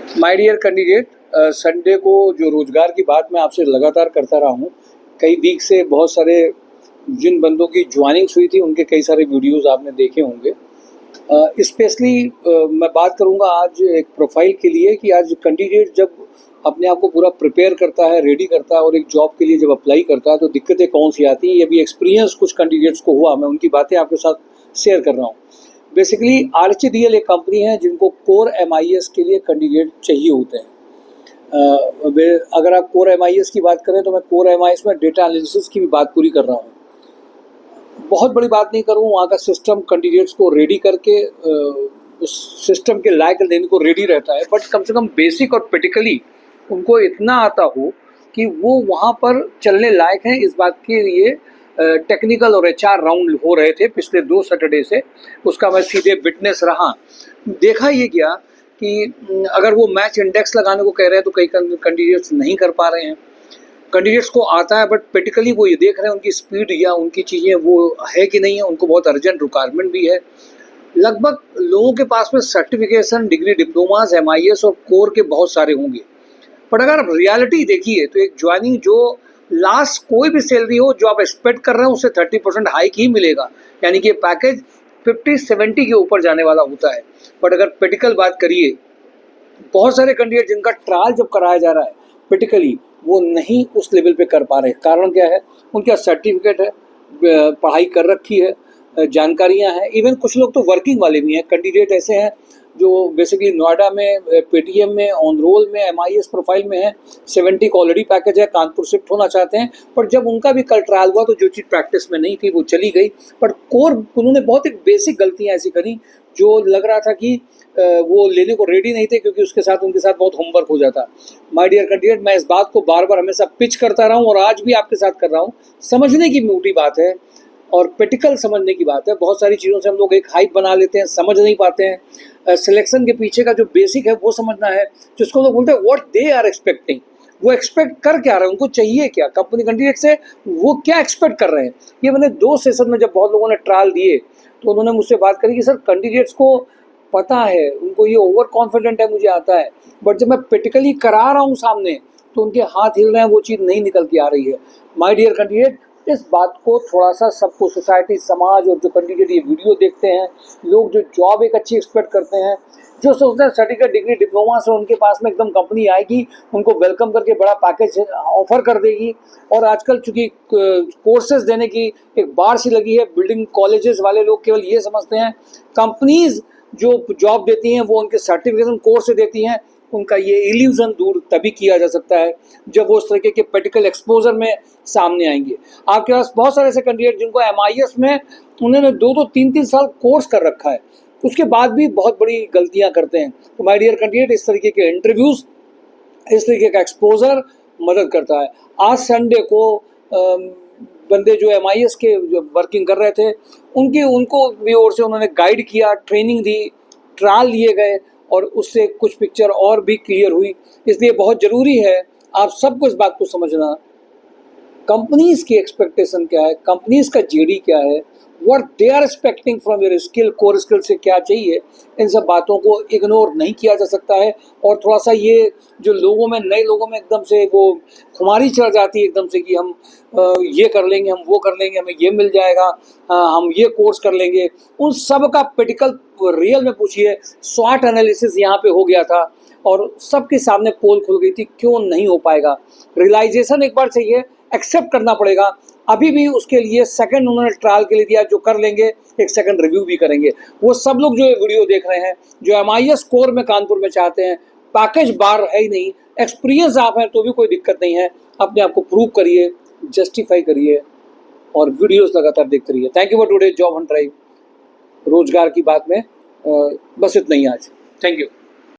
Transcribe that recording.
My dear candidate, Sunday को जो रोज़गार की बात मैं आपसे लगातार करता रहा हूँ, कई वीक से बहुत सारे जिन बंदों की ज्वाइनिंग्स हुई थी उनके कई सारे वीडियोस आपने देखे होंगे। स्पेशली मैं बात करूँगा आज एक प्रोफाइल के लिए कि आज कैंडिडेट जब अपने आप को पूरा प्रिपेयर करता है, रेडी करता है और एक जॉब के लिए जब अप्लाई करता है तो दिक्कतें कौन सी आती हैं, ये भी एक्सपीरियंस कुछ कैंडिडेट्स को हुआ। मैं उनकी बातें आपके साथ शेयर कर रहा हूँ। बेसिकली आर्चीडीएल एक कंपनी है जिनको कोर एमआईएस के लिए कैंडिडेट चाहिए होते हैं। अगर आप कोर एमआईएस की बात करें तो मैं कोर एमआईएस में डेटा एनालिसिस की भी बात पूरी कर रहा हूँ। बहुत बड़ी बात नहीं करूँ, वहाँ का सिस्टम कैंडिडेट्स को रेडी करके उस सिस्टम के लायक लेने को रेडी रहता है, बट कम से कम बेसिक और प्रैक्टिकली उनको इतना आता हो कि वो वहाँ पर चलने लायक हैं। इस बात के लिए टेक्निकल और एचआर राउंड हो रहे थे पिछले 2 सैटरडे से, उसका मैं सीधे विटनेस रहा। देखा ये गया कि अगर वो मैच इंडेक्स लगाने को कह रहे हैं तो कई कैंडिडेट्स नहीं कर पा रहे हैं। कैंडिडेट्स को आता है बट प्रैक्टिकली वो ये देख रहे हैं उनकी स्पीड या उनकी चीज़ें वो है कि नहीं है, उनको बहुत अर्जेंट रिक्वायरमेंट भी है। लगभग लोगों के पास में सर्टिफिकेशन, डिग्री, डिप्लोमास, एमआईएस और कोर के बहुत सारे होंगे, बट अगर आप रियलिटी देखिए तो एक ज्वाइनिंग जो लास्ट कोई भी सैलरी हो जो आप एक्सपेक्ट कर रहे हैं उससे 30% हाइक ही मिलेगा, यानी कि पैकेज 50-70 के ऊपर जाने वाला होता है। बट अगर प्रैक्टिकल बात करिए, बहुत सारे कैंडिडेट जिनका ट्रायल जब कराया जा रहा है प्रैक्टिकली वो नहीं उस लेवल पे कर पा रहे। कारण क्या है? उनका सर्टिफिकेट है, पढ़ाई कर रखी है, जानकारियां हैं, इवन कुछ लोग तो वर्किंग वाले भी हैं। कैंडिडेट ऐसे हैं जो बेसिकली नोएडा में, पेटीएम में, ऑन रोल में, एमआईएस प्रोफाइल में है, 70 का ऑलरेडी पैकेज है, कानपुर शिफ्ट होना चाहते हैं। पर जब उनका भी कल ट्रायल हुआ तो जो चीज़ प्रैक्टिस में नहीं थी वो चली गई। पर कोर उन्होंने बहुत एक बेसिक गलतियाँ ऐसी करी जो लग रहा था कि वो लेने को रेडी नहीं थे, क्योंकि उसके साथ उनके साथ बहुत होमवर्क हो जाता। माय डियर कैंडिडेट, मैं इस बात को बार बार हमेशा पिच करता रहा हूँ और आज भी आपके साथ कर रहा हूँ। समझने की मोटी बात है और प्रैक्टिकल समझने की बात है। बहुत सारी चीज़ों से हम लोग एक हाइप बना लेते हैं, समझ नहीं पाते हैं। सिलेक्शन के पीछे का जो बेसिक है वो समझना है, जिसको लोग बोलते हैं व्हाट दे आर एक्सपेक्टिंग। वो एक्सपेक्ट कर क्या रहे हैं, उनको चाहिए क्या, कंपनी कैंडिडेट से वो क्या एक्सपेक्ट कर रहे हैं। ये मैंने 2 सेशन में जब बहुत लोगों ने ट्रायल दिए तो उन्होंने मुझसे बात करी कि सर कैंडिडेट्स को पता है, उनको ये ओवर कॉन्फिडेंट है, मुझे आता है, बट जब मैं प्रैक्टिकली करा रहा हूँ सामने तो उनके हाथ हिल रहे हैं, वो चीज़ नहीं निकल के आ रही है। माय डियर कैंडिडेट, इस बात को थोड़ा सा सबको, सोसाइटी, समाज और जो कैंडिडेट ये वीडियो देखते हैं, लोग जो जॉब एक अच्छी एक्सपेक्ट करते हैं, जो सोचते हैं सर्टिफिकेट, डिग्री, डिप्लोमा से उनके पास में एकदम कंपनी आएगी, उनको वेलकम करके बड़ा पैकेज ऑफर कर देगी। और आजकल चूँकि कोर्सेज देने की एक बार सी लगी है, बिल्डिंग कॉलेजेस वाले लोग केवल ये समझते हैं कंपनीज जो जॉब देती हैं वो उनके सर्टिफिकेशन कोर्स से देती हैं। उनका ये इल्यूजन दूर तभी किया जा सकता है जब वो उस तरीके के प्रैक्टिकल एक्सपोजर में सामने आएंगे। आपके पास बहुत सारे ऐसे कैंडिडेट जिनको एमआईएस में उन्होंने 2-2, 3-3 साल कोर्स कर रखा है, उसके बाद भी बहुत बड़ी गलतियां करते हैं। तो माय डियर कैंडिडेट, इस तरीके के इंटरव्यूज, इस तरीके का एक्सपोजर मदद करता है। आज संडे को बंदे जो एमआईएस के जो वर्किंग कर रहे थे उनको भी ओर से उन्होंने गाइड किया, ट्रेनिंग दी, ट्रायल लिए गए और उससे कुछ पिक्चर और भी क्लियर हुई। इसलिए बहुत ज़रूरी है आप सबको इस बात को समझना, कंपनीज की एक्सपेक्टेशन क्या है, कंपनीज का जीडी क्या है, what they are expecting from your skill, core skill से क्या चाहिए, इन सब बातों को इग्नोर नहीं किया जा सकता है। और थोड़ा सा ये जो लोगों में, नए लोगों में एकदम से वो खुमारी चढ़ जाती है एकदम से कि हम ये कर लेंगे, हम वो कर लेंगे, हमें ये मिल जाएगा, हम ये कोर्स कर लेंगे। उन सब का प्रैक्टिकल रियल में पूछिए। स्वॉट एनालिसिस यहाँ पे हो गया था और सबके सामने पोल खुल गई थी, क्यों नहीं हो पाएगा। रियलाइजेशन एक बार चाहिए, एक्सेप्ट करना पड़ेगा। अभी भी उसके लिए सेकंड उन्होंने ट्रायल के लिए दिया, जो कर लेंगे एक सेकंड रिव्यू भी करेंगे। वो सब लोग जो ये वीडियो देख रहे हैं, जो एमआईएस कोर में कानपुर में चाहते हैं, पैकेज बार है ही नहीं, एक्सपीरियंस आप हैं तो भी कोई दिक्कत नहीं है। अपने आप को प्रूव करिए, जस्टिफाई करिए और वीडियोस लगातार देखते रहिए। Thank you for today job Hunt drive. रोजगार की बात में बस इतना ही आज। Thank you.